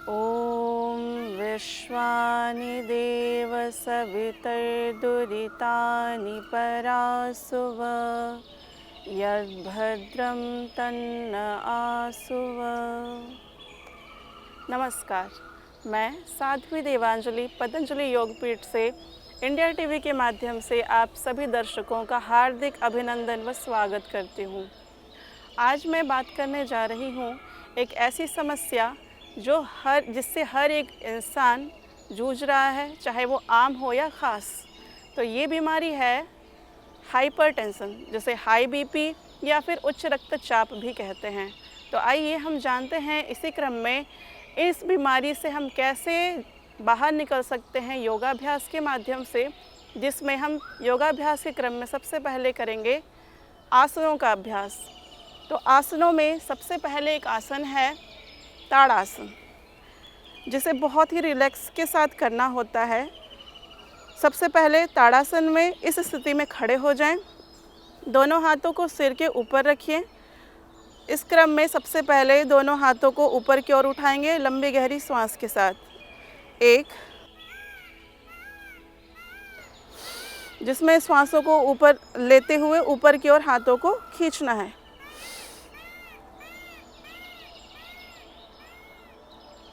ॐ विश्वानि देव सवितर्दुरितानि परासुव यद्भद्रं तन्न आसुव। नमस्कार, मैं साध्वी देवांजलि पतंजलि योगपीठ से इंडिया टीवी के माध्यम से आप सभी दर्शकों का हार्दिक अभिनंदन व स्वागत करती हूँ। आज मैं बात करने जा रही हूँ एक ऐसी समस्या जिससे हर एक इंसान जूझ रहा है, चाहे वो आम हो या ख़ास। तो ये बीमारी है हाइपरटेंशन, जिसे हाई बीपी या फिर उच्च रक्तचाप भी कहते हैं। तो आइए हम जानते हैं इसी क्रम में इस बीमारी से हम कैसे बाहर निकल सकते हैं योगाभ्यास के माध्यम से, जिसमें हम योगाभ्यास के क्रम में सबसे पहले करेंगे आसनों का अभ्यास। तो आसनों में सबसे पहले एक आसन है ताड़ासन, जिसे बहुत ही रिलैक्स के साथ करना होता है। सबसे पहले ताड़ासन में इस स्थिति में खड़े हो जाएं, दोनों हाथों को सिर के ऊपर रखिए। इस क्रम में सबसे पहले दोनों हाथों को ऊपर की ओर उठाएंगे लंबी गहरी सांस के साथ। एक, जिसमें सांसों को ऊपर लेते हुए ऊपर की ओर हाथों को खींचना है।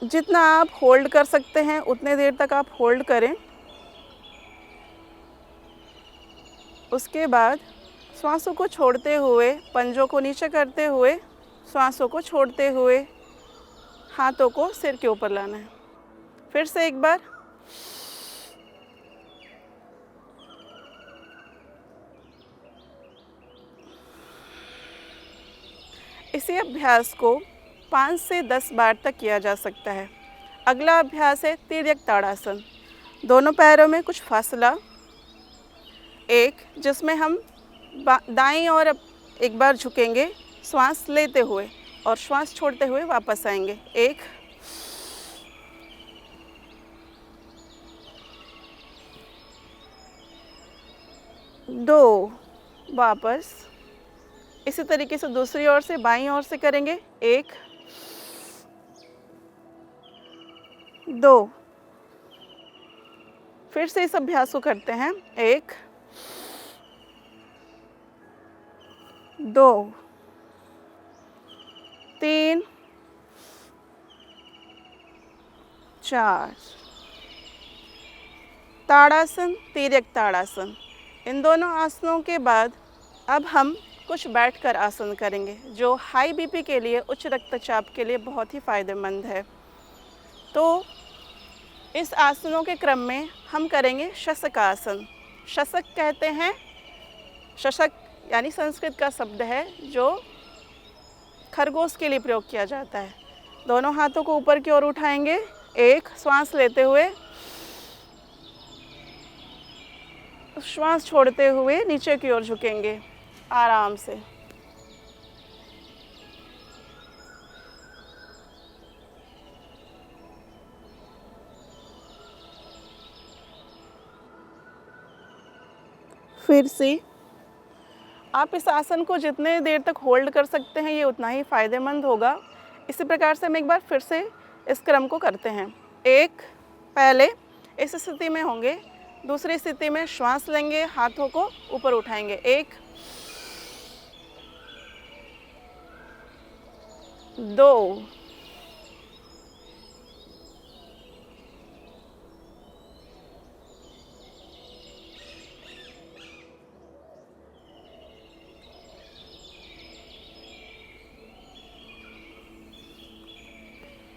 जितना आप होल्ड कर सकते हैं उतने देर तक आप होल्ड करें। उसके बाद श्वासों को छोड़ते हुए, पंजों को नीचे करते हुए, श्वासों को छोड़ते हुए हाथों को सिर के ऊपर लाना है। फिर से एक बार। इसी अभ्यास को 5 से 10 बार तक किया जा सकता है। अगला अभ्यास है तिर्यक ताड़ासन। दोनों पैरों में कुछ फासला, एक, जिसमें हम दाईं ओर एक बार झुकेंगे श्वास लेते हुए और श्वास छोड़ते हुए वापस आएंगे। एक, दो, वापस। इसी तरीके से दूसरी ओर से बाईं ओर से करेंगे। एक, दो। फिर से इस अभ्यास को करते हैं। एक, दो, तीन, चार। ताड़ासन, तिर्यक ताड़ासन। इन दोनों आसनों के बाद अब हम कुछ बैठकर आसन करेंगे, जो हाई बीपी के लिए, उच्च रक्तचाप के लिए बहुत ही फ़ायदेमंद है। तो इस आसनों के क्रम में हम करेंगे शशकासन। शशक कहते हैं, शशक यानी संस्कृत का शब्द है जो खरगोश के लिए प्रयोग किया जाता है। दोनों हाथों को ऊपर की ओर उठाएंगे। एक, श्वास लेते हुए, श्वास छोड़ते हुए नीचे की ओर झुकेंगे आराम से। फिर से आप इस आसन को जितने देर तक होल्ड कर सकते हैं ये उतना ही फ़ायदेमंद होगा। इसी प्रकार से हम एक बार फिर से इस क्रम को करते हैं। एक, पहले इस स्थिति में होंगे, दूसरी स्थिति में श्वास लेंगे, हाथों को ऊपर उठाएंगे। एक, दो,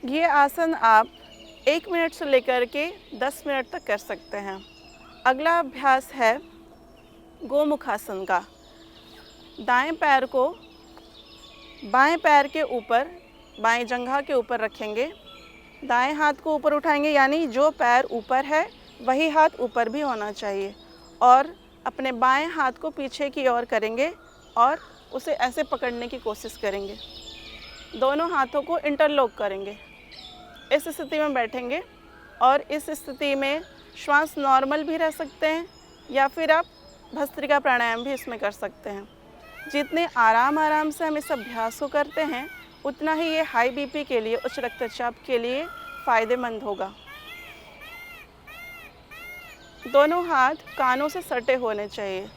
ये आसन आप 1 मिनट से लेकर के 10 मिनट तक कर सकते हैं। अगला अभ्यास है गोमुखासन का। दाएं पैर को बाएं पैर के ऊपर, बाएं जंघा के ऊपर रखेंगे। दाएं हाथ को ऊपर उठाएंगे, यानी जो पैर ऊपर है वही हाथ ऊपर भी होना चाहिए, और अपने बाएं हाथ को पीछे की ओर करेंगे और उसे ऐसे पकड़ने की कोशिश करेंगे। दोनों हाथों को इंटरलॉक करेंगे। इस स्थिति में बैठेंगे और इस स्थिति में श्वास नॉर्मल भी रह सकते हैं या फिर आप भस्त्रिका प्राणायाम भी इसमें कर सकते हैं। जितने आराम से हम इस अभ्यास को करते हैं उतना ही ये हाई बीपी के लिए, उच्च रक्तचाप के लिए फ़ायदेमंद होगा। दोनों हाथ कानों से सटे होने चाहिए।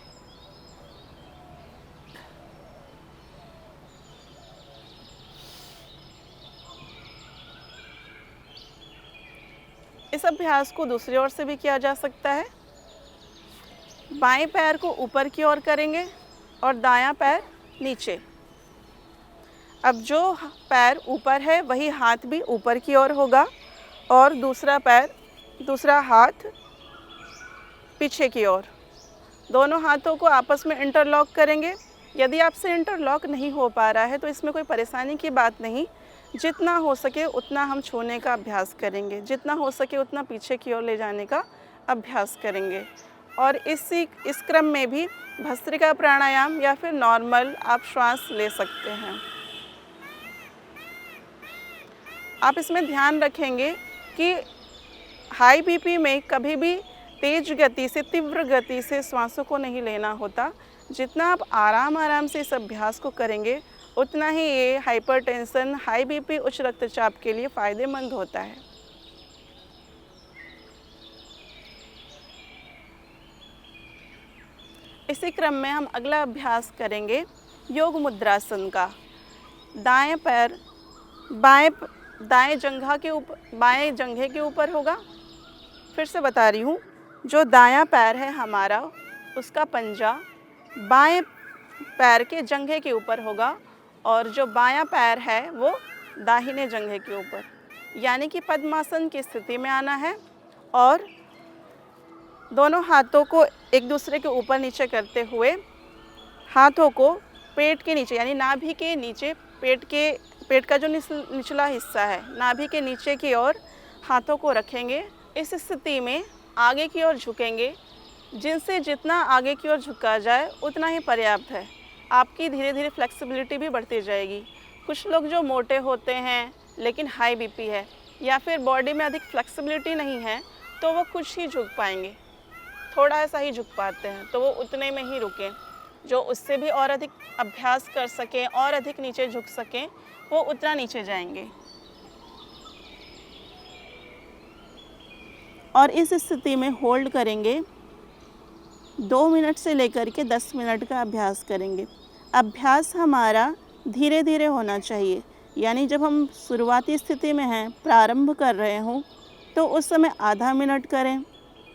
इस अभ्यास को दूसरी ओर से भी किया जा सकता है। बाएं पैर को ऊपर की ओर करेंगे और दायां पैर नीचे। अब जो पैर ऊपर है वही हाथ भी ऊपर की ओर होगा और दूसरा हाथ पीछे की ओर। दोनों हाथों को आपस में इंटरलॉक करेंगे। यदि आपसे इंटरलॉक नहीं हो पा रहा है तो इसमें कोई परेशानी की बात नहीं। जितना हो सके उतना हम छूने का अभ्यास करेंगे, जितना हो सके उतना पीछे की ओर ले जाने का अभ्यास करेंगे। और इस क्रम में भी भस्त्रिका प्राणायाम या फिर नॉर्मल आप श्वास ले सकते हैं। आप इसमें ध्यान रखेंगे कि हाई बीपी में कभी भी तेज गति से, तीव्र गति से श्वासों को नहीं लेना होता। जितना आप आराम से इस अभ्यास को करेंगे उतना ही ये हाइपरटेंशन, हाई बीपी, उच्च रक्तचाप के लिए फ़ायदेमंद होता है। इसी क्रम में हम अगला अभ्यास करेंगे योग मुद्रासन का। दाएं पैर बाएं जंघे के ऊपर होगा। फिर से बता रही हूँ, जो दायां पैर है हमारा उसका पंजा बाएं पैर के जंघे के ऊपर होगा और जो बायां पैर है वो दाहिने जंघे के ऊपर, यानी कि पद्मासन की स्थिति में आना है। और दोनों हाथों को एक दूसरे के ऊपर नीचे करते हुए हाथों को पेट के नीचे, यानी नाभि के नीचे, पेट का जो निचला हिस्सा है नाभि के नीचे की ओर हाथों को रखेंगे। इस स्थिति में आगे की ओर झुकेंगे। जिनसे जितना आगे की ओर झुका जाए उतना ही पर्याप्त है। आपकी धीरे धीरे फ्लेक्सिबिलिटी भी बढ़ती जाएगी। कुछ लोग जो मोटे होते हैं लेकिन हाई बीपी है या फिर बॉडी में अधिक फ्लेक्सिबिलिटी नहीं है तो वो कुछ ही झुक पाएंगे, थोड़ा सा ही झुक पाते हैं, तो वो उतने में ही रुकें। जो उससे भी और अधिक अभ्यास कर सकें और अधिक नीचे झुक सकें वो उतना नीचे जाएंगे। और इस स्थिति में होल्ड करेंगे। 2 मिनट से लेकर के 10 मिनट का अभ्यास करेंगे। अभ्यास हमारा धीरे धीरे होना चाहिए, यानी जब हम शुरुआती स्थिति में हैं, प्रारंभ कर रहे हों, तो उस समय आधा मिनट करें।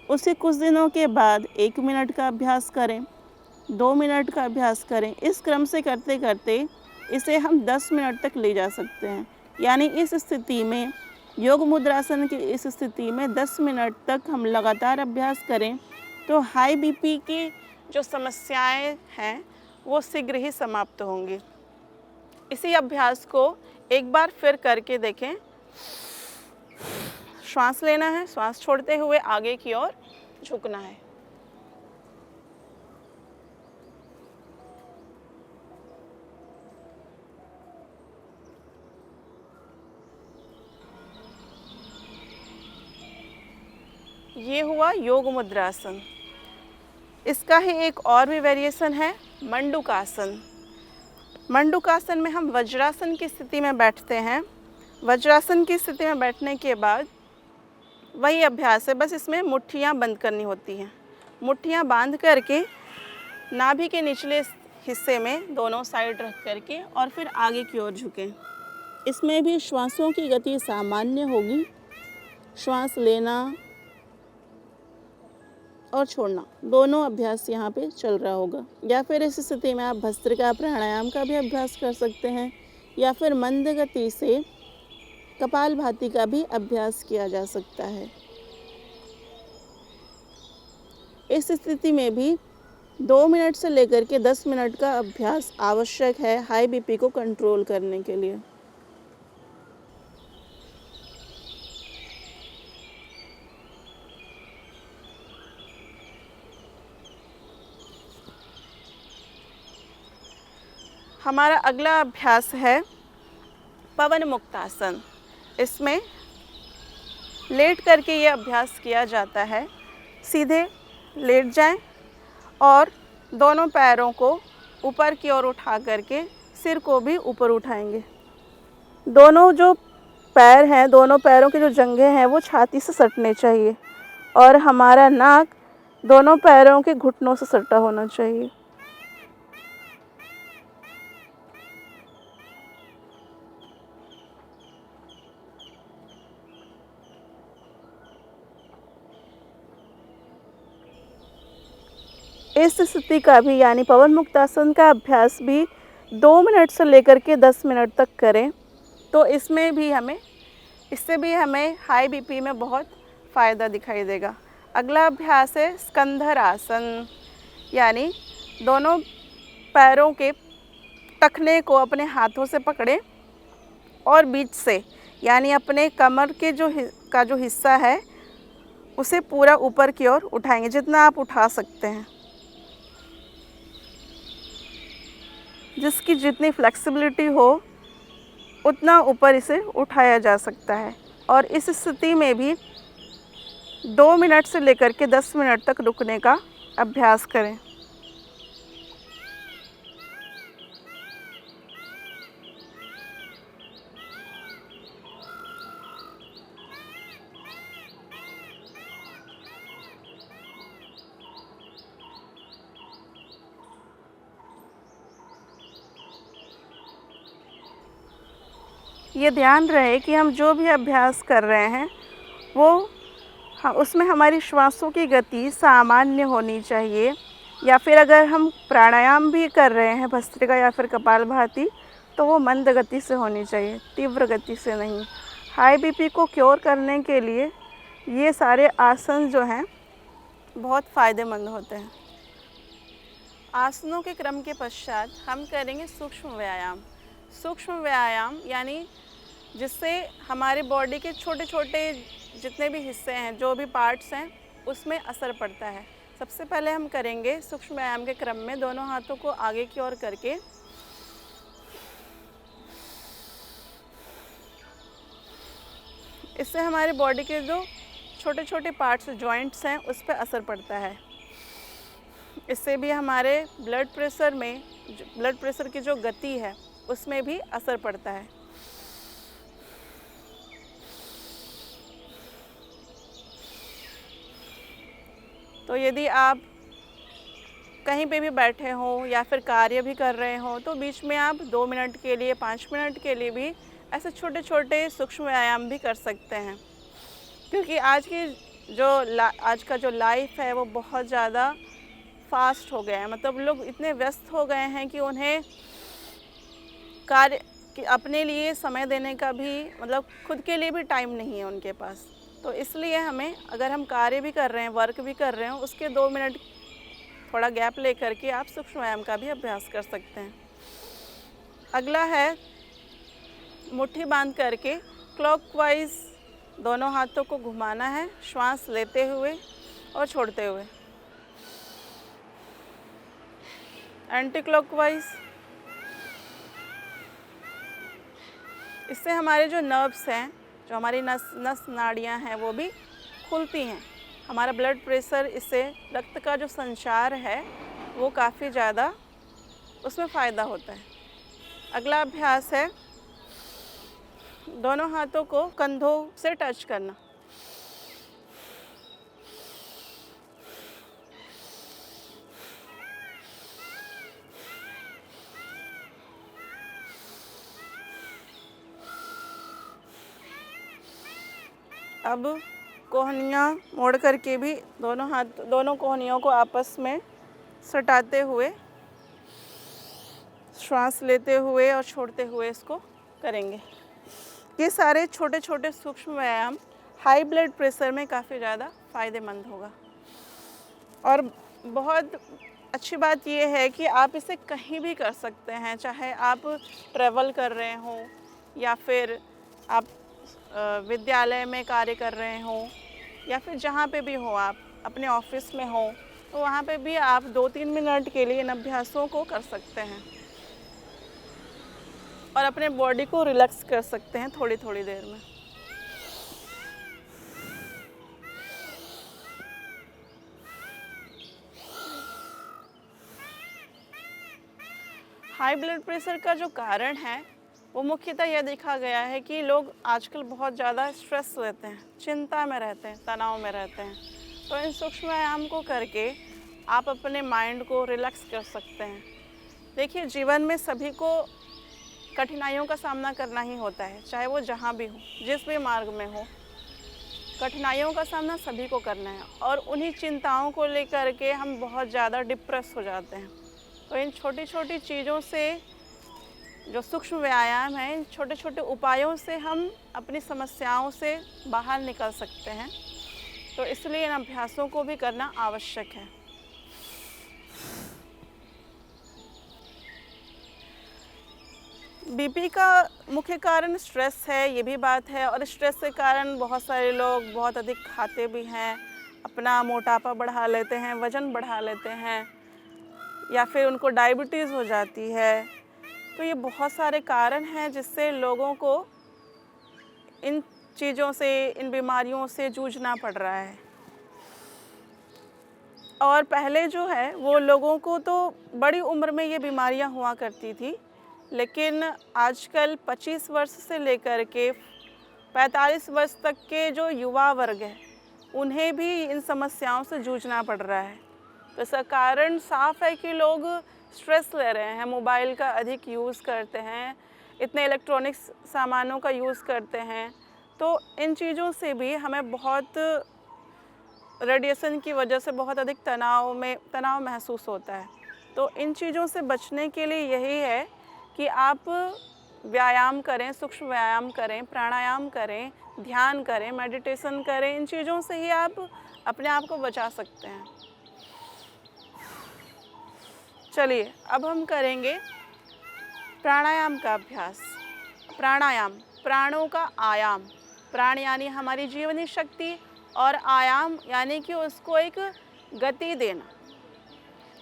उसे कुछ दिनों के बाद 1 मिनट का अभ्यास करें, 2 मिनट का अभ्यास करें। इस क्रम से करते करते इसे हम 10 मिनट तक ले जा सकते हैं। यानी इस स्थिति में, योग मुद्रासन की इस स्थिति में 10 मिनट तक हम लगातार अभ्यास करें तो हाई बीपी की जो समस्याएं हैं वो शीघ्र ही समाप्त होंगी। इसी अभ्यास को एक बार फिर करके देखें। श्वास लेना है, श्वास छोड़ते हुए आगे की ओर झुकना है। ये हुआ योग मुद्रासन। इसका ही एक और भी वेरिएशन है मंडूकासन। मंडूकासन में हम वज्रासन की स्थिति में बैठते हैं। वज्रासन की स्थिति में बैठने के बाद वही अभ्यास है, बस इसमें मुट्ठियाँ बंद करनी होती हैं। मुट्ठियाँ बांध करके नाभि के निचले हिस्से में दोनों साइड रख करके और फिर आगे की ओर झुकें। इसमें भी श्वासों की गति सामान्य होगी। श्वास लेना और छोड़ना दोनों अभ्यास यहाँ पे चल रहा होगा। या फिर इस स्थिति में आप भस्त्रिका प्राणायाम का भी अभ्यास कर सकते हैं या फिर मंद गति से कपालभाति का भी अभ्यास किया जा सकता है। इस स्थिति में भी 2 मिनट से लेकर के 10 मिनट का अभ्यास आवश्यक है हाई बीपी को कंट्रोल करने के लिए। हमारा अगला अभ्यास है पवन मुक्तासन। इसमें लेट करके ये अभ्यास किया जाता है। सीधे लेट जाएं और दोनों पैरों को ऊपर की ओर उठा करके सिर को भी ऊपर उठाएंगे। दोनों जो पैर हैं, दोनों पैरों की जो जंघें हैं वो छाती से सटने चाहिए और हमारा नाक दोनों पैरों के घुटनों से सटा होना चाहिए। इस स्थिति का भी यानी पवन मुक्तासन का अभ्यास भी 2 मिनट से लेकर के 10 मिनट तक करें, तो इससे भी हमें हाई बीपी में बहुत फ़ायदा दिखाई देगा। अगला अभ्यास है स्कंधर आसन, यानी दोनों पैरों के टखने को अपने हाथों से पकड़ें और बीच से यानी अपने कमर के जो हिस्सा है उसे पूरा ऊपर की ओर उठाएंगे, जितना आप उठा सकते हैं। जिसकी जितनी फ्लेक्सिबिलिटी हो उतना ऊपर इसे उठाया जा सकता है और इस स्थिति में भी 2 मिनट से लेकर के 10 मिनट तक रुकने का अभ्यास करें। ये ध्यान रहे कि हम जो भी अभ्यास कर रहे हैं उसमें हमारी श्वासों की गति सामान्य होनी चाहिए, या फिर अगर हम प्राणायाम भी कर रहे हैं भस्त्रिका या फिर कपालभाति तो वो मंद गति से होनी चाहिए, तीव्र गति से नहीं। हाई बीपी को क्योर करने के लिए ये सारे आसन जो हैं बहुत फ़ायदेमंद होते हैं। आसनों के क्रम के पश्चात हम करेंगे सूक्ष्म व्यायाम। सूक्ष्म व्यायाम यानी जिससे हमारे बॉडी के छोटे छोटे जितने भी हिस्से हैं, जो भी पार्ट्स हैं, उसमें असर पड़ता है। सबसे पहले हम करेंगे सूक्ष्म व्यायाम के क्रम में दोनों हाथों को आगे की ओर करके इससे हमारे बॉडी के जो छोटे छोटे पार्ट्स जॉइंट्स हैं उस पर असर पड़ता है। इससे भी हमारे ब्लड प्रेशर की जो गति है उसमें भी असर पड़ता है। तो यदि आप कहीं पे भी बैठे हों या फिर कार्य भी कर रहे हों तो बीच में आप 2 मिनट के लिए 5 मिनट के लिए भी ऐसे छोटे छोटे सूक्ष्म व्यायाम भी कर सकते हैं, क्योंकि आज का जो लाइफ है वो बहुत ज़्यादा फास्ट हो गया है। मतलब लोग इतने व्यस्त हो गए हैं कि उन्हें अपने लिए समय देने का भी मतलब खुद के लिए भी टाइम नहीं है उनके पास। तो इसलिए हमें, अगर हम कार्य भी कर रहे हैं, वर्क भी कर रहे हैं, उसके 2 मिनट थोड़ा गैप ले करके आप सूक्ष्म व्यायाम का भी अभ्यास कर सकते हैं। अगला है मुट्ठी बांध करके क्लॉकवाइज दोनों हाथों को घुमाना है, श्वास लेते हुए और छोड़ते हुए। Anti clockwise. इससे हमारे जो नर्व्स हैं, जो हमारी नस नाड़ियाँ हैं वो भी खुलती हैं। हमारा ब्लड प्रेशर, इससे रक्त का जो संचार है वो काफ़ी ज़्यादा उसमें फ़ायदा होता है। अगला अभ्यास है दोनों हाथों को कंधों से टच करना। अब कोहनियाँ मोड़ करके भी दोनों कोहनियों को आपस में सटाते हुए श्वास लेते हुए और छोड़ते हुए इसको करेंगे। ये सारे छोटे छोटे सूक्ष्म व्यायाम हाई ब्लड प्रेशर में काफ़ी ज़्यादा फ़ायदेमंद होगा। और बहुत अच्छी बात ये है कि आप इसे कहीं भी कर सकते हैं, चाहे आप ट्रैवल कर रहे हों या फिर आप विद्यालय में कार्य कर रहे हों या फिर जहाँ पे भी हो, आप अपने ऑफिस में हो, तो वहाँ पे भी आप 2-3 मिनट के लिए इन अभ्यासों को कर सकते हैं और अपने बॉडी को रिलैक्स कर सकते हैं थोड़ी थोड़ी देर में। हाई ब्लड प्रेशर का जो कारण है वो मुख्यतः यह देखा गया है कि लोग आजकल बहुत ज़्यादा स्ट्रेस रहते हैं, चिंता में रहते हैं, तनाव में रहते हैं। तो इन सूक्ष्म व्यायाम को करके आप अपने माइंड को रिलैक्स कर सकते हैं। देखिए, जीवन में सभी को कठिनाइयों का सामना करना ही होता है, चाहे वो जहाँ भी हो, जिस भी मार्ग में हो। कठिनाइयों का सामना सभी को करना है और उन्हीं चिंताओं को लेकर के हम बहुत ज़्यादा डिप्रेस हो जाते हैं। तो इन छोटी छोटी चीज़ों से, जो सूक्ष्म व्यायाम है, इन छोटे छोटे उपायों से हम अपनी समस्याओं से बाहर निकल सकते हैं। तो इसलिए इन अभ्यासों को भी करना आवश्यक है। बीपी का मुख्य कारण स्ट्रेस है, ये भी बात है, और स्ट्रेस के कारण बहुत सारे लोग बहुत अधिक खाते भी हैं, अपना मोटापा बढ़ा लेते हैं, वज़न बढ़ा लेते हैं, या फिर उनको डायबिटीज़ हो जाती है। तो ये बहुत सारे कारण हैं जिससे लोगों को इन चीज़ों से, इन बीमारियों से जूझना पड़ रहा है। और पहले जो है वो लोगों को तो बड़ी उम्र में ये बीमारियां हुआ करती थी, लेकिन आजकल 25 वर्ष से लेकर के 45 वर्ष तक के जो युवा वर्ग है, उन्हें भी इन समस्याओं से जूझना पड़ रहा है। तो इसका कारण साफ है कि लोग स्ट्रेस ले रहे हैं, मोबाइल का अधिक यूज़ करते हैं, इतने इलेक्ट्रॉनिक्स सामानों का यूज़ करते हैं। तो इन चीज़ों से भी हमें बहुत, रेडिएशन की वजह से बहुत अधिक तनाव महसूस होता है। तो इन चीज़ों से बचने के लिए यही है कि आप व्यायाम करें, सूक्ष्म व्यायाम करें, प्राणायाम करें, ध्यान करें, मेडिटेशन करें। इन चीज़ों से ही आप अपने आप को बचा सकते हैं। चलिए, अब हम करेंगे प्राणायाम का अभ्यास। प्राणायाम, प्राणों का आयाम। प्राण यानी हमारी जीवनी शक्ति, और आयाम यानी कि उसको एक गति देना,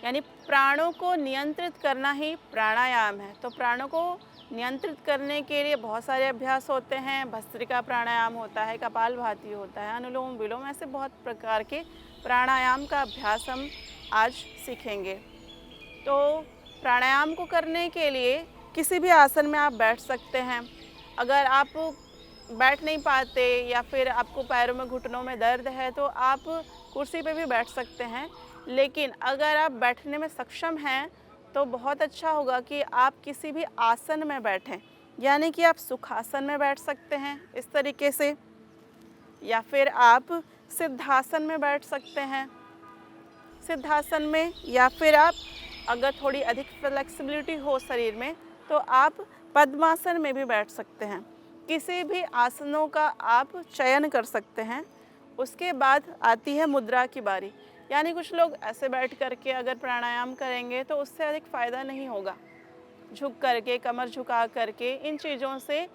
यानी प्राणों को नियंत्रित करना ही प्राणायाम है। तो प्राणों को नियंत्रित करने के लिए बहुत सारे अभ्यास होते हैं। भस्त्रिका प्राणायाम होता है, कपालभाति होता है, अनुलोम विलोम, ऐसे बहुत प्रकार के प्राणायाम का अभ्यास हम आज सीखेंगे। तो प्राणायाम को करने के लिए किसी भी आसन में आप बैठ सकते हैं। अगर आप बैठ नहीं पाते या फिर आपको पैरों में, घुटनों में दर्द है, तो आप कुर्सी पे भी बैठ सकते हैं। लेकिन अगर आप बैठने में सक्षम हैं तो बहुत अच्छा होगा कि आप किसी भी आसन में बैठें, यानी कि आप सुखासन में बैठ सकते हैं इस तरीके से, या फिर आप सिद्धासन में बैठ सकते हैं सिद्धासन में, या फिर आप अगर थोड़ी अधिक फ्लेक्सिबिलिटी हो शरीर में तो आप पद्मासन में भी बैठ सकते हैं। किसी भी आसनों का आप चयन कर सकते हैं। उसके बाद आती है मुद्रा की बारी, यानी कुछ लोग ऐसे बैठ करके अगर प्राणायाम करेंगे तो उससे अधिक फ़ायदा नहीं होगा। झुक करके, कमर झुका करके, इन चीज़ों से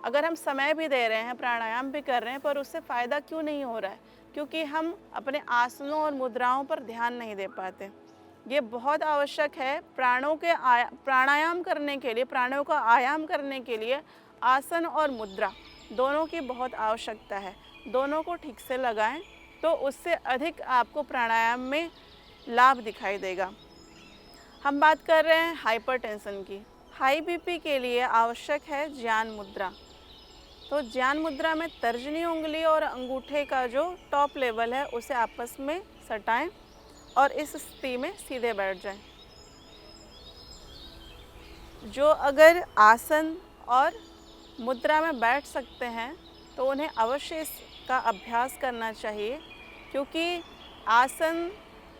अगर हम समय भी दे रहे हैं, प्राणायाम भी कर रहे हैं, पर उससे फ़ायदा क्यों नहीं हो रहा है? क्योंकि हम अपने आसनों और मुद्राओं पर ध्यान नहीं दे पाते। ये बहुत आवश्यक है प्राणायाम करने के लिए, प्राणों का आयाम करने के लिए आसन और मुद्रा दोनों की बहुत आवश्यकता है। दोनों को ठीक से लगाएं तो उससे अधिक आपको प्राणायाम में लाभ दिखाई देगा। हम बात कर रहे हैं हाइपरटेंशन की। हाई बीपी के लिए आवश्यक है ज्ञान मुद्रा। तो ज्ञान मुद्रा में तर्जनी उंगली और अंगूठे का जो टॉप लेवल है उसे आपस में सटाएं और इस स्थिति में सीधे बैठ जाएं। जो अगर आसन और मुद्रा में बैठ सकते हैं तो उन्हें अवश्य इसका अभ्यास करना चाहिए, क्योंकि आसन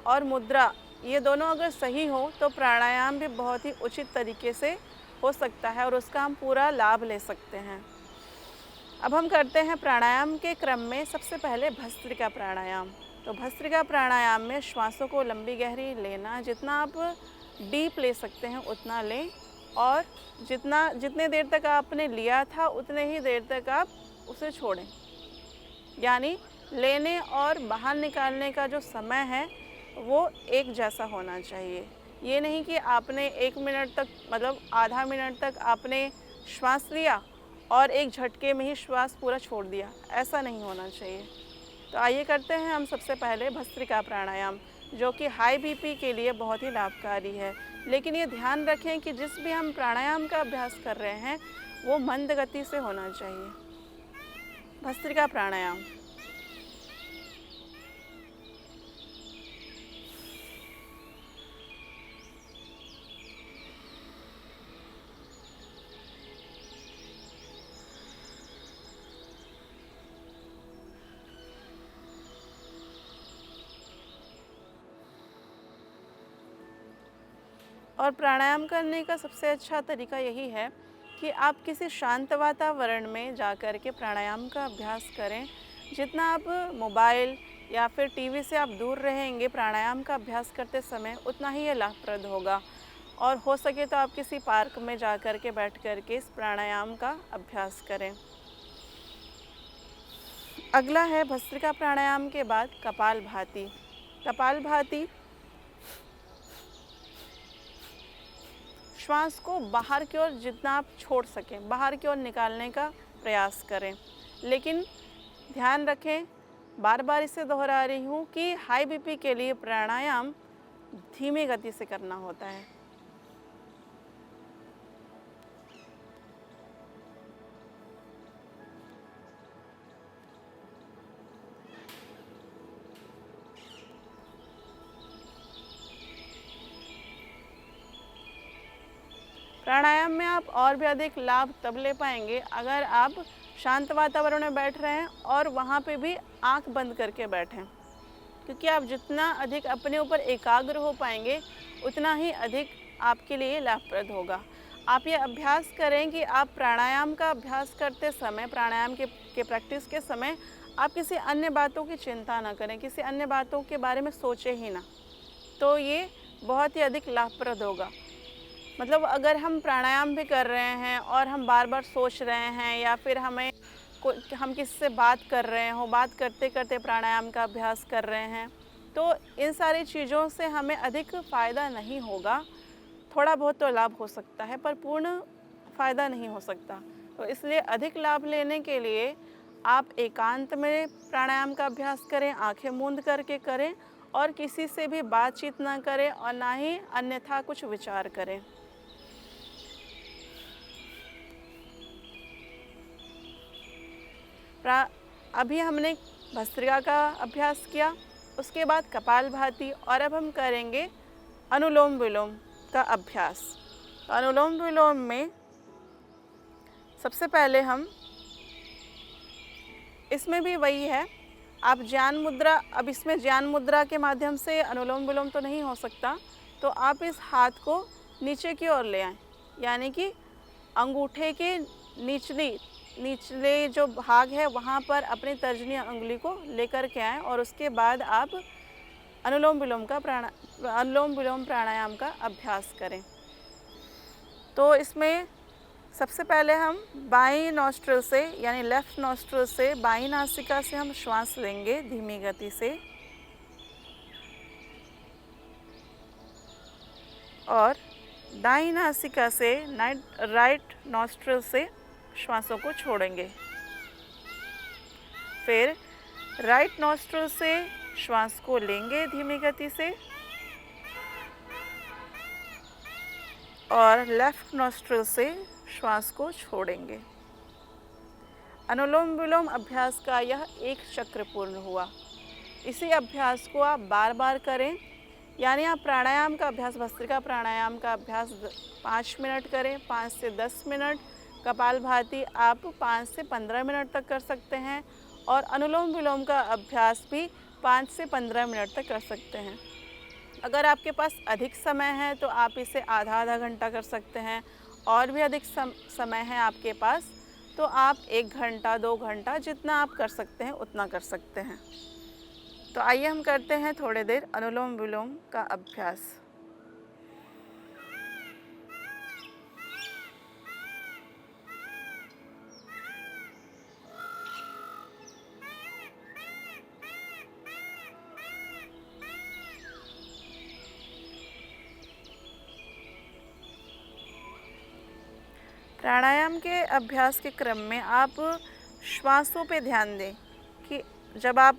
और मुद्रा ये दोनों अगर सही हो तो प्राणायाम भी बहुत ही उचित तरीके से हो सकता है और उसका हम पूरा लाभ ले सकते हैं। अब हम करते हैं प्राणायाम के क्रम में सबसे पहले भस्त्रिका प्राणायाम। तो भस्त्रिका प्राणायाम में श्वासों को लंबी गहरी लेना, जितना आप डीप ले सकते हैं उतना लें, और जितने देर तक आपने लिया था उतने ही देर तक आप उसे छोड़ें। यानी लेने और बाहर निकालने का जो समय है वो एक जैसा होना चाहिए। ये नहीं कि आपने 1 मिनट तक, मतलब आधा मिनट तक आपने श्वास लिया और एक झटके में ही श्वास पूरा छोड़ दिया, ऐसा नहीं होना चाहिए। तो आइए करते हैं हम सबसे पहले भस्त्रिका प्राणायाम, जो कि हाई बीपी के लिए बहुत ही लाभकारी है। लेकिन ये ध्यान रखें कि जिस भी हम प्राणायाम का अभ्यास कर रहे हैं वो मंद गति से होना चाहिए। भस्त्रिका प्राणायाम। और प्राणायाम करने का सबसे अच्छा तरीका यही है कि आप किसी शांत वातावरण में जा कर के प्राणायाम का अभ्यास करें। जितना आप मोबाइल या फिर टीवी से आप दूर रहेंगे प्राणायाम का अभ्यास करते समय, उतना ही ये लाभप्रद होगा। और हो सके तो आप किसी पार्क में जा कर के बैठ कर के इस प्राणायाम का अभ्यास करें। अगला है भस्त्रिका प्राणायाम के बाद कपालभाति। कपालभाति श्वास को बाहर की ओर जितना आप छोड़ सकें बाहर की ओर निकालने का प्रयास करें। लेकिन ध्यान रखें, बार बार इसे दोहरा रही हूँ कि हाई बीपी के लिए प्राणायाम धीमी गति से करना होता है। प्राणायाम में आप और भी अधिक लाभ तब ले पाएंगे अगर आप शांत वातावरण में बैठ रहे हैं और वहाँ पे भी आंख बंद करके बैठें, क्योंकि आप जितना अधिक अपने ऊपर एकाग्र हो पाएंगे उतना ही अधिक आपके लिए लाभप्रद होगा। आप ये अभ्यास करें कि आप प्राणायाम का अभ्यास करते समय, प्राणायाम के प्रैक्टिस के समय आप किसी अन्य बातों की चिंता ना करें, किसी अन्य बातों के बारे में सोचें ही ना, तो ये बहुत ही अधिक लाभप्रद होगा। मतलब अगर हम प्राणायाम भी कर रहे हैं और हम बार बार सोच रहे हैं या फिर हम किसी से बात कर रहे हो, बात करते करते प्राणायाम का अभ्यास कर रहे हैं, तो इन सारी चीज़ों से हमें अधिक फ़ायदा नहीं होगा। थोड़ा बहुत तो लाभ हो सकता है पर पूर्ण फ़ायदा नहीं हो सकता। तो इसलिए अधिक लाभ लेने के लिए आप एकांत में प्राणायाम का अभ्यास करें, आंखें मूंद करके करें और किसी से भी बातचीत ना करें और ना ही अन्यथा कुछ विचार करें। अभी हमने भस्त्रिका का अभ्यास किया, उसके बाद कपालभाति और अब हम करेंगे अनुलोम विलोम का अभ्यास। तो अनुलोम विलोम में सबसे पहले हम इसमें भी वही है, आप ज्ञान मुद्रा, अब इसमें ज्ञान मुद्रा के माध्यम से अनुलोम विलोम तो नहीं हो सकता, तो आप इस हाथ को नीचे की ओर ले आएं, यानी कि अंगूठे के निचले जो भाग है वहाँ पर अपनी तर्जनी उंगली को लेकर के आएँ और उसके बाद आप अनुलोम विलोम प्राणायाम का अभ्यास करें। तो इसमें सबसे पहले हम बाईं नॉस्ट्रिल से यानी लेफ़्ट नॉस्ट्रिल से बाईं नासिका से हम श्वास लेंगे धीमी गति से और दाईं नासिका से राइट नॉस्ट्रिल से श्वासों को छोड़ेंगे। फिर राइट नॉस्ट्रिल से श्वास को लेंगे धीमी गति से और लेफ्ट नॉस्ट्रिल से श्वास को छोड़ेंगे। अनुलोम विलोम अभ्यास का यह एक चक्र पूर्ण हुआ। इसी अभ्यास को आप बार बार करें, यानी आप प्राणायाम का अभ्यास, भस्त्रिका प्राणायाम का अभ्यास 5 मिनट करें, 5 से 10 मिनट। कपालभाति आप 5 से 15 मिनट तक कर सकते हैं और अनुलोम विलोम का अभ्यास भी 5 से 15 मिनट तक कर सकते हैं। अगर आपके पास अधिक समय है तो आप इसे आधा घंटा कर सकते हैं, और भी अधिक समय है आपके पास तो आप 1 घंटा 2 घंटा जितना आप कर सकते हैं उतना कर सकते हैं। तो आइए हम करते हैं थोड़ी देर अनुलोम विलोम का अभ्यास। प्राणायाम के अभ्यास के क्रम में आप श्वासों पे ध्यान दें कि जब आप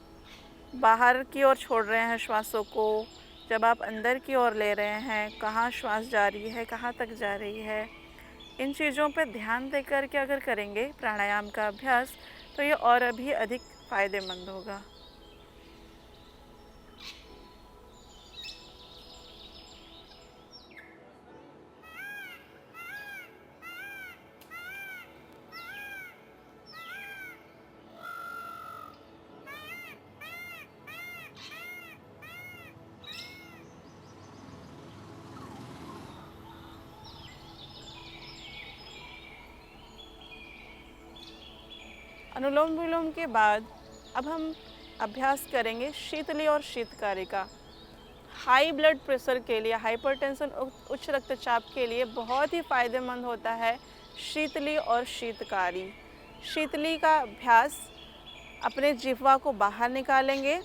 बाहर की ओर छोड़ रहे हैं श्वासों को, जब आप अंदर की ओर ले रहे हैं, कहाँ श्वास जा रही है, कहाँ तक जा रही है। इन चीज़ों पे ध्यान दे कर के अगर करेंगे प्राणायाम का अभ्यास, तो ये और भी अधिक फायदेमंद होगा। अनुलोम विलोम के बाद अब हम अभ्यास करेंगे शीतली और शीतकारी का। हाई ब्लड प्रेशर के लिए, हाइपरटेंशन, उच्च रक्तचाप के लिए बहुत ही फायदेमंद होता है शीतली और शीतकारी। शीतली का अभ्यास अपने जिह्वा को बाहर निकालेंगे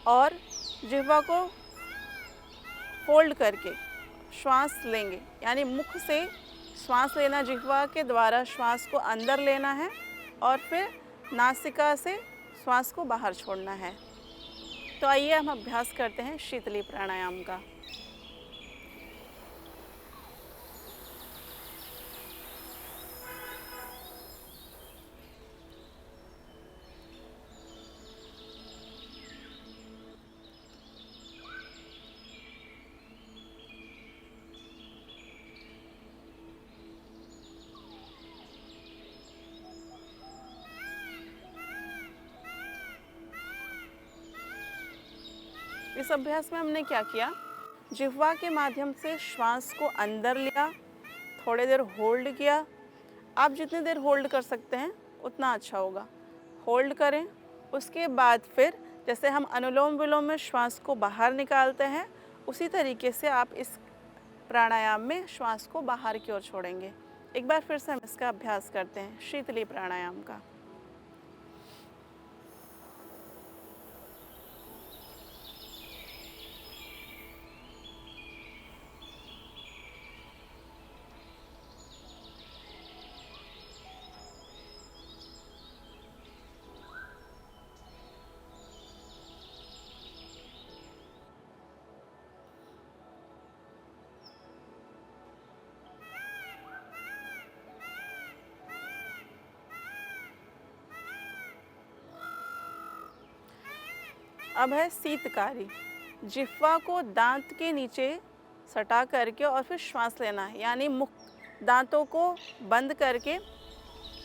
और जिह्वा को फोल्ड करके श्वास लेंगे, यानी मुख से श्वास लेना, जिह्वा के द्वारा श्वास को अंदर लेना है और फिर नासिका से श्वास को बाहर छोड़ना है। तो आइए हम अभ्यास करते हैं शीतली प्राणायाम का। इस अभ्यास में हमने क्या किया, जिह्वा के माध्यम से श्वास को अंदर लिया, थोड़ी देर होल्ड किया। आप जितनी देर होल्ड कर सकते हैं उतना अच्छा होगा, होल्ड करें। उसके बाद फिर जैसे हम अनुलोम विलोम में श्वास को बाहर निकालते हैं, उसी तरीके से आप इस प्राणायाम में श्वास को बाहर की ओर छोड़ेंगे। एक बार फिर से हम इसका अभ्यास करते हैं शीतली प्राणायाम का। अब है शीतकारी। जिह्वा को दांत के नीचे सटा करके और फिर श्वास लेना है, यानी मुख, दांतों को बंद करके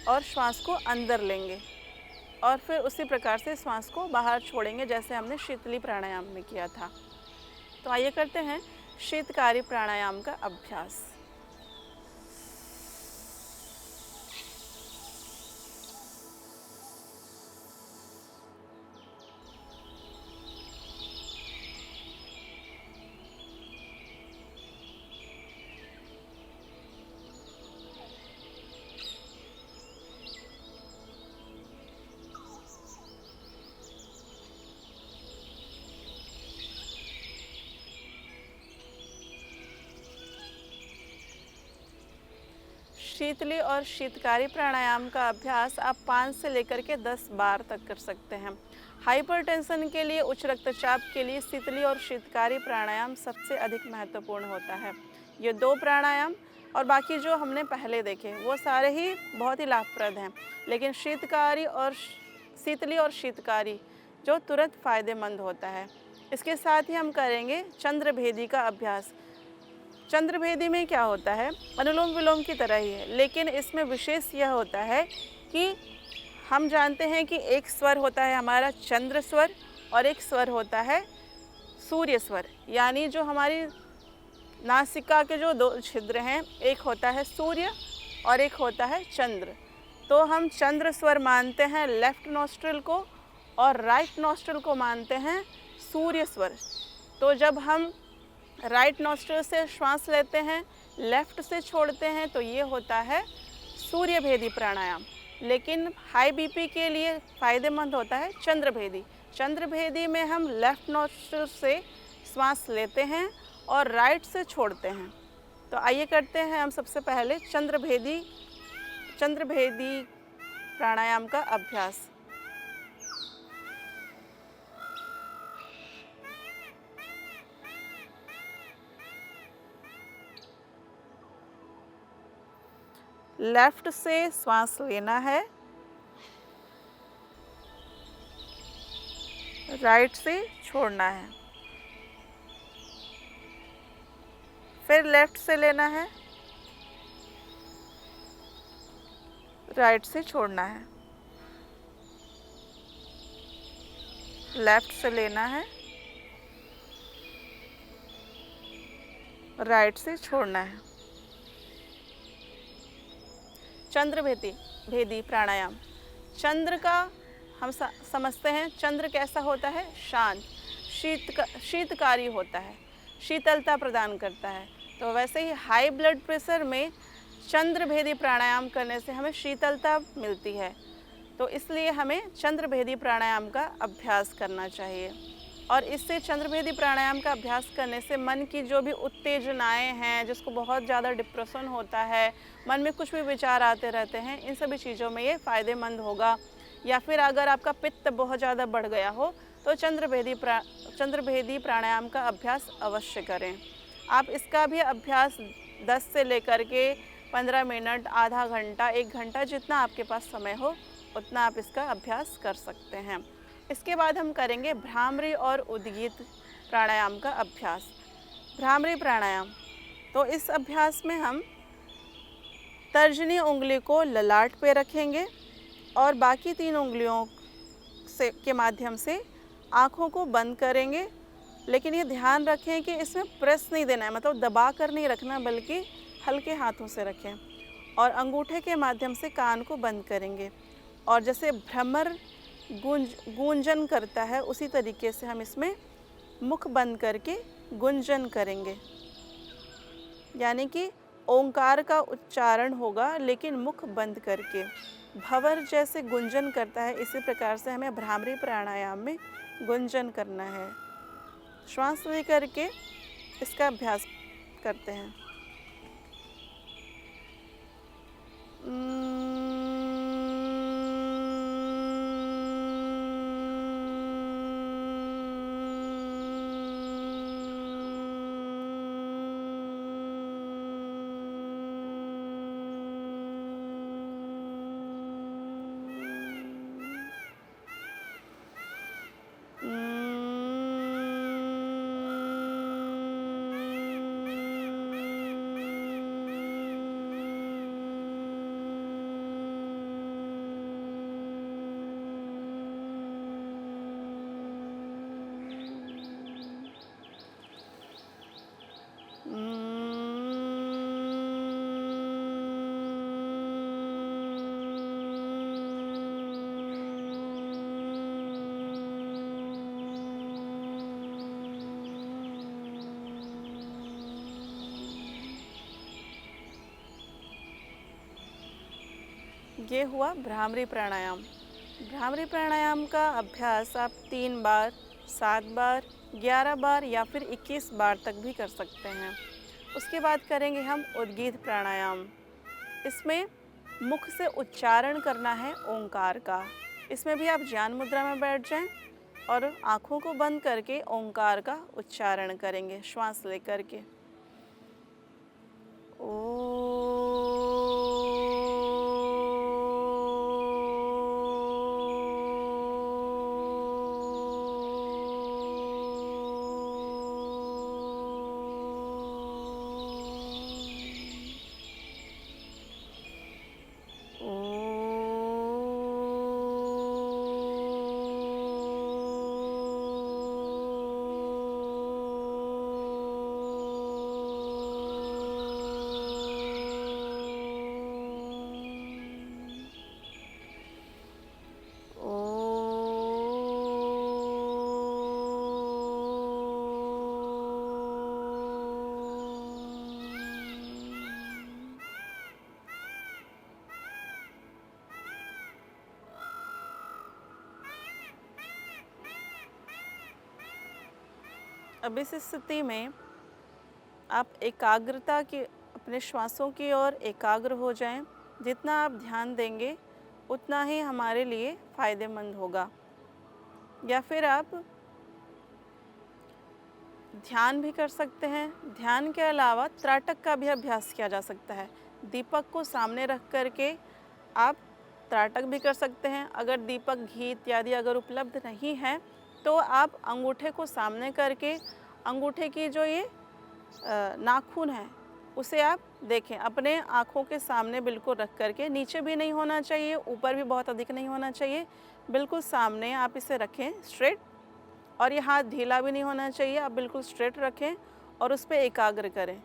और श्वास को अंदर लेंगे और फिर उसी प्रकार से श्वास को बाहर छोड़ेंगे जैसे हमने शीतली प्राणायाम में किया था। तो आइए करते हैं शीतकारी प्राणायाम का अभ्यास। शीतली और शीतकारी प्राणायाम का अभ्यास आप 5 से लेकर के 10 बार तक कर सकते हैं। हाइपरटेंशन के लिए, उच्च रक्तचाप के लिए शीतली और शीतकारी प्राणायाम सबसे अधिक महत्वपूर्ण होता है। ये 2 प्राणायाम और बाकी जो हमने पहले देखे वो सारे ही बहुत ही लाभप्रद हैं, लेकिन शीतली और शीतकारी जो तुरंत फायदेमंद होता है। इसके साथ ही हम करेंगे चंद्रभेदी का अभ्यास। चंद्रभेदी में क्या होता है, अनुलोम विलोम की तरह ही है, लेकिन इसमें विशेष यह होता है कि हम जानते हैं कि एक स्वर होता है हमारा चंद्र स्वर और एक स्वर होता है सूर्य स्वर, यानी जो हमारी नासिका के जो 2 छिद्र हैं, एक होता है सूर्य और एक होता है चंद्र। तो हम चंद्र स्वर मानते हैं लेफ्ट नॉस्ट्रिल को और राइट नॉस्ट्रिल को मानते हैं सूर्य स्वर। तो जब हम राइट नॉस्ट्रिल से श्वास लेते हैं, लेफ्ट से छोड़ते हैं, तो ये होता है सूर्यभेदी प्राणायाम। लेकिन हाई बीपी के लिए फ़ायदेमंद होता है चंद्रभेदी। चंद्रभेदी में हम लेफ्ट नॉस्ट्रिल से श्वास लेते हैं और राइट से छोड़ते हैं। तो आइए करते हैं हम सबसे पहले चंद्रभेदी प्राणायाम का अभ्यास। लेफ्ट से श्वास लेना है, राइट से छोड़ना है, फिर लेफ्ट से लेना है, राइट से छोड़ना है, लेफ्ट से लेना है, राइट से छोड़ना है। चंद्र भेदी प्राणायाम। चंद्र का हम समझते हैं, चंद्र कैसा होता है? शांत, शीतकारी होता है, शीतलता प्रदान करता है। तो वैसे ही हाई ब्लड प्रेशर में चंद्र भेदी प्राणायाम करने से हमें शीतलता मिलती है। तो इसलिए हमें चंद्र भेदी प्राणायाम का अभ्यास करना चाहिए। और इससे चंद्रभेदी प्राणायाम का अभ्यास करने से मन की जो भी उत्तेजनाएं हैं, जिसको बहुत ज़्यादा डिप्रेशन होता है, मन में कुछ भी विचार आते रहते हैं, इन सभी चीज़ों में ये फ़ायदेमंद होगा। या फिर अगर आपका पित्त बहुत ज़्यादा बढ़ गया हो तो चंद्रभेदी प्राणायाम का अभ्यास अवश्य करें। आप इसका भी अभ्यास 10 से लेकर के 15 मिनट, आधा घंटा, 1 घंटा, जितना आपके पास समय हो उतना आप इसका अभ्यास कर सकते हैं। इसके बाद हम करेंगे भ्रामरी और उद्गीत प्राणायाम का अभ्यास। भ्रामरी प्राणायाम, तो इस अभ्यास में हम तर्जनी उंगली को ललाट पे रखेंगे और बाकी 3 उंगलियों के माध्यम से आँखों को बंद करेंगे। लेकिन ये ध्यान रखें कि इसमें प्रेस नहीं देना है, मतलब दबा कर नहीं रखना, बल्कि हल्के हाथों से रखें। और अंगूठे के माध्यम से कान को बंद करेंगे और जैसे भ्रमर गूंजन करता है उसी तरीके से हम इसमें मुख बंद करके गुंजन करेंगे। यानी कि ओंकार का उच्चारण होगा लेकिन मुख बंद करके, भंवर जैसे गुंजन करता है, इसी प्रकार से हमें भ्रामरी प्राणायाम में गुंजन करना है। श्वास लेकर के इसका अभ्यास करते हैं। ये हुआ भ्रामरी प्राणायाम। भ्रामरी प्राणायाम का अभ्यास आप 3 बार, 7 बार, 11 बार या फिर 21 बार तक भी कर सकते हैं। उसके बाद करेंगे हम उद्गीत प्राणायाम। इसमें मुख से उच्चारण करना है ओंकार का। इसमें भी आप ज्ञान मुद्रा में बैठ जाएं और आँखों को बंद करके ओंकार का उच्चारण करेंगे श्वास लेकर के। अब इस स्थिति में आप एकाग्रता की, अपने श्वासों की ओर एकाग्र हो जाएं। जितना आप ध्यान देंगे उतना ही हमारे लिए फ़ायदेमंद होगा। या फिर आप ध्यान भी कर सकते हैं। ध्यान के अलावा त्राटक का भी अभ्यास किया जा सकता है। दीपक को सामने रख कर के आप त्राटक भी कर सकते हैं। अगर दीपक, घी इत्यादि अगर उपलब्ध नहीं है तो आप अंगूठे को सामने करके अंगूठे की जो ये नाखून है उसे आप देखें, अपने आँखों के सामने बिल्कुल रख कर के, नीचे भी नहीं होना चाहिए, ऊपर भी बहुत अधिक नहीं होना चाहिए, बिल्कुल सामने आप इसे रखें स्ट्रेट। और ये हाथ ढीला भी नहीं होना चाहिए, आप बिल्कुल स्ट्रेट रखें और उस पे एकाग्र करें।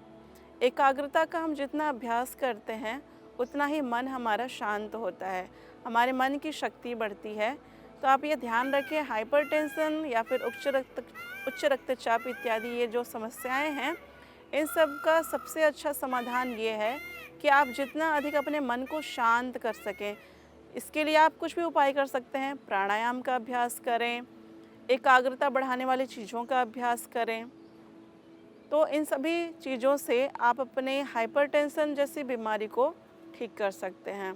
एकाग्रता का हम जितना अभ्यास करते हैं उतना ही मन हमारा शांत होता है, हमारे मन की शक्ति बढ़ती है। तो आप ये ध्यान रखें, हाइपरटेंशन या फिर उच्च रक्तचाप इत्यादि ये जो समस्याएं हैं, इन सब का सबसे अच्छा समाधान ये है कि आप जितना अधिक अपने मन को शांत कर सकें, इसके लिए आप कुछ भी उपाय कर सकते हैं। प्राणायाम का अभ्यास करें, एकाग्रता बढ़ाने वाली चीज़ों का अभ्यास करें। तो इन सभी चीज़ों से आप अपने हाइपरटेंशन जैसी बीमारी को ठीक कर सकते हैं।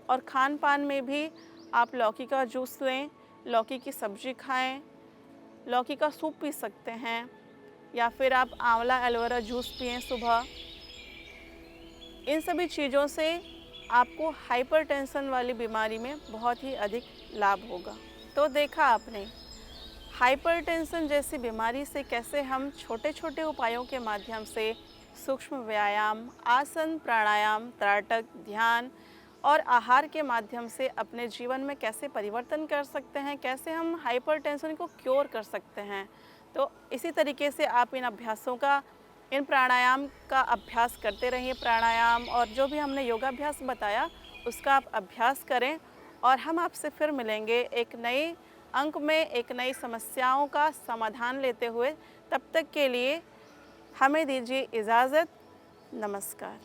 और खान पान में भी आप लौकी का जूस लें, लौकी की सब्ज़ी खाएं, लौकी का सूप पी सकते हैं, या फिर आप आंवला एलोवेरा जूस पिएं सुबह। इन सभी चीज़ों से आपको हाइपरटेंशन वाली बीमारी में बहुत ही अधिक लाभ होगा। तो देखा आपने हाइपरटेंशन जैसी बीमारी से कैसे हम छोटे छोटे उपायों के माध्यम से सूक्ष्म व्यायाम, आसन, प्राणायाम, त्राटक, ध्यान और आहार के माध्यम से अपने जीवन में कैसे परिवर्तन कर सकते हैं, कैसे हम हाइपरटेंशन को क्योर कर सकते हैं। तो इसी तरीके से आप इन प्राणायाम का अभ्यास करते रहिए। प्राणायाम और जो भी हमने योगाभ्यास बताया उसका आप अभ्यास करें, और हम आपसे फिर मिलेंगे एक नए अंक में, एक नई समस्याओं का समाधान लेते हुए। तब तक के लिए हमें दीजिए इजाज़त। नमस्कार।